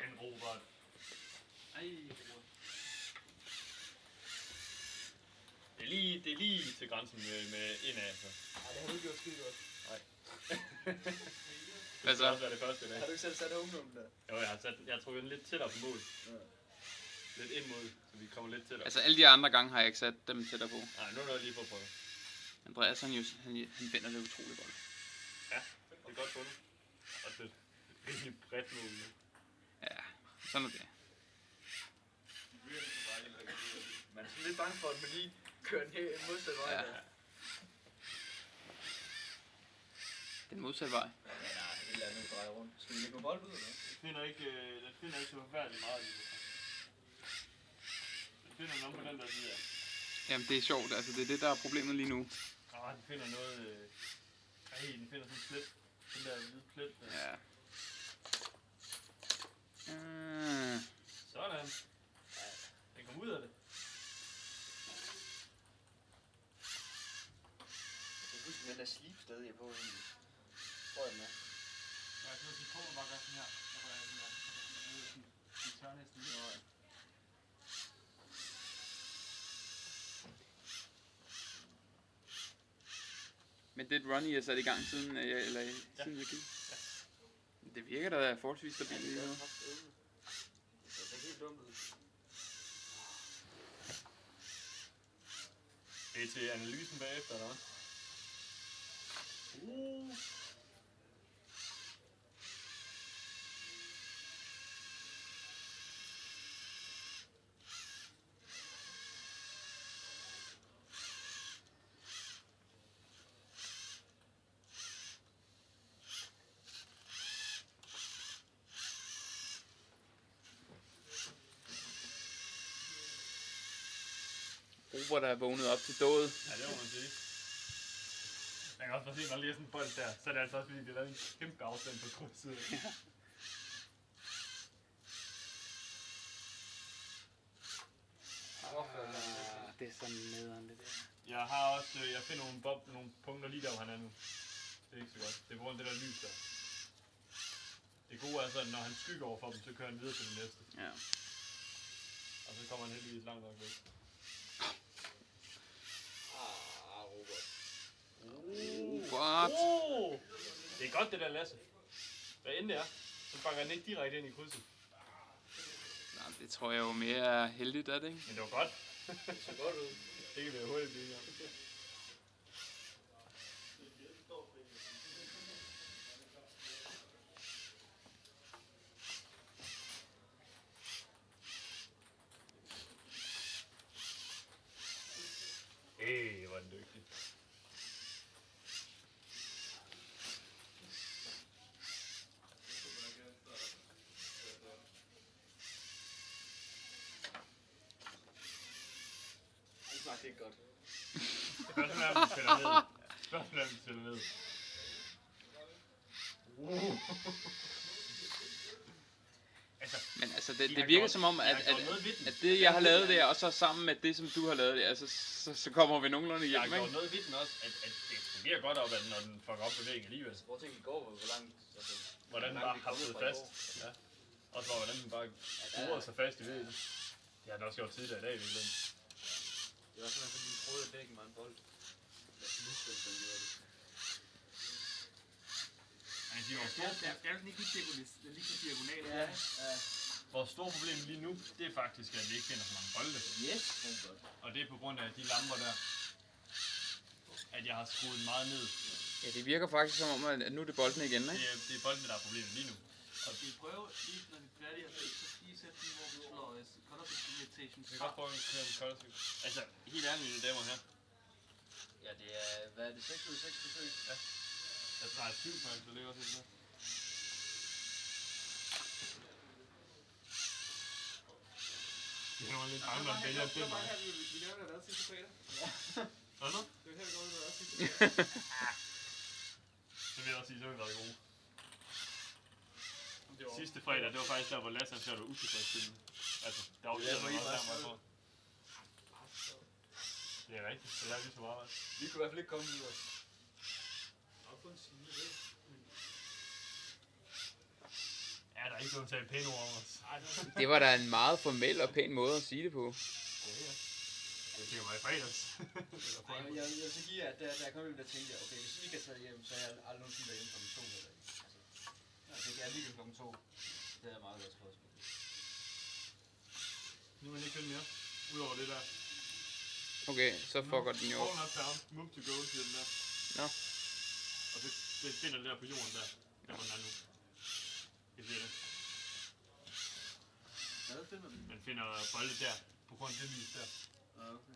Men Robert. Ej, Robert. Det er lige til grænsen med indad, så. Nej, det har du ikke gjort skide godt. Nej. Hvad så? Det er det første i dag. Har du ikke selv sat ungdommen der? Jo, jeg har trukket den lidt tættere på mål. Ja. Lidt ind mod, så vi kommer lidt tættere. Altså alle de andre gange har jeg ikke sat dem tættere på. Nej, nu er der lige for at prøve. Andreas han finder det utroligt godt. Ja, det er godt fundet. Og det er rigtig bredt mål nu. Ja, sådan er det. Man er sådan lidt bange for, at man lige kører en modsatte vej. Ja. Der. Den modsatte vej. Ja, nej, et eller andet drejer rundt. Skal vi lægge med bold ud, eller? Den finder ikke så forfærdeligt meget lige. Den finder nogen på den der side. Jamen det er sjovt, altså det er det der er problemet lige nu. Den finder noget... den finder sådan en plet. Den der hvide plet der. Ja. Sådan. Den kom ud af det. Jeg husker den der slip stadig jeg på egentlig. Hvor er den er? Ja, så hvis I kommer bare gøre sådan her. Så får jeg den der. Den tør næsten lidt. Men det run I har sat i gang siden jeg gik? Ja. Det virker da forholdsvis stabilt lige nu. Det ser ikke helt dumt ud. Det er til analysen bagefter, eller hvad? Robert er vågnet op til døde. Ja, det må man sige. Man kan også bare se, når der lige er sådan en bold der, så er det altså også fordi, det er lavet en kæmpe afstand på krydset. Ja. Det er sådan nederen det der. Jeg finder nogle punkter lige der, hvor han er nu. Det er ikke så godt. Det er på grund af det der lys der. Det gode er så, at når han skygger over for dem, så kører han videre til det næste. Ja. Og så kommer han heldigvis langt nok væk. Robert. What? Det er godt det der, Lasse. Hvad end det er, så banker den ikke direkte ind i krydset. Nej, det tror jeg jo mere er heldigt, er det ikke? Men det var godt. Det ser godt ud. Det kan vi jo hurtigt blive om. Hvor er den dygtig. Det smagte ikke godt. Spørgsmålet er, om vi spiller ned. Spørgsmålet er, om vi spiller ned. Men altså, det virker som om, at det jeg har lavet der, og så sammen med det, som du har lavet der, så kommer vi nogenlunde hjem, ikke? Jeg har gjort noget ved den også, at det fungerer godt op, at når den fucker op bevægningen alligevel. Prøv at tænke i går, hvor langt... Altså, hvordan den bare har siddet fast. Ja. Og så hvordan den bare bruger sig fast i væggen. Det har den også gjort tidligere i dag, virkelig. Det var sådan, fordi den prøvede at dække mig en bold. Det er jo lige på diagonal. Ja. Vores store problem lige nu, det er faktisk, at vi ikke finder så mange bolde. Yes. Og det er på grund af de lamper der, at jeg har skruet meget ned. Ja, det virker faktisk som om, at nu er det bolden igen, ikke? Det er bolden, der er problemet lige nu. Og vi prøver lige, når vi er færdige, at lige sætte den, hvor vi slår color pigmentation. Vi kan godt prøve at køre en color pigmentation. Altså, helt ærligt, mine damer her. Ja, det er, hvad er det, 6 ud af 6 forsøg? Ja. Jeg tror, 7 faktisk, så ligger også lidt der. Det er nogle lidt andre, der vælger den vej. Vi laver det sidste fredag. Hvad nu? Det var her, vi går ud og sidste fredag. Så vil jeg også sige, så har vi været gode. Sidste fredag, det var faktisk der, hvor Lasse han var utilfredsstillende. Altså, der var jo også der, hvor det er rigtigt, det er vi så meget. Vi kunne i hvert fald ikke komme videre. Ja, der er ikke blevet talt pæne ord om os. Det var da en meget formel og pæn måde at sige det på. Ja, ja. Jeg tænker mig i fredags. Eller Ej, jeg vil så give, at da jeg kom hjem, der tænkte jeg, okay, hvis I ikke er taget hjem, så er jeg aldrig nogensinde derhjemme kl. 2 heller ikke. Altså, det er lige kl. 2. Det er jeg meget godt tilfreds med. Nu er man ikke mere. Udover det der. Okay, så fucker den jo. Fall not down, move to go, siger den der. Nå. Og så det finder det der på jorden der. Der hvor den er nu. Jeg siger det. Hvad finder den? Man finder bolde der. På grund af det lys der. Ah, okay.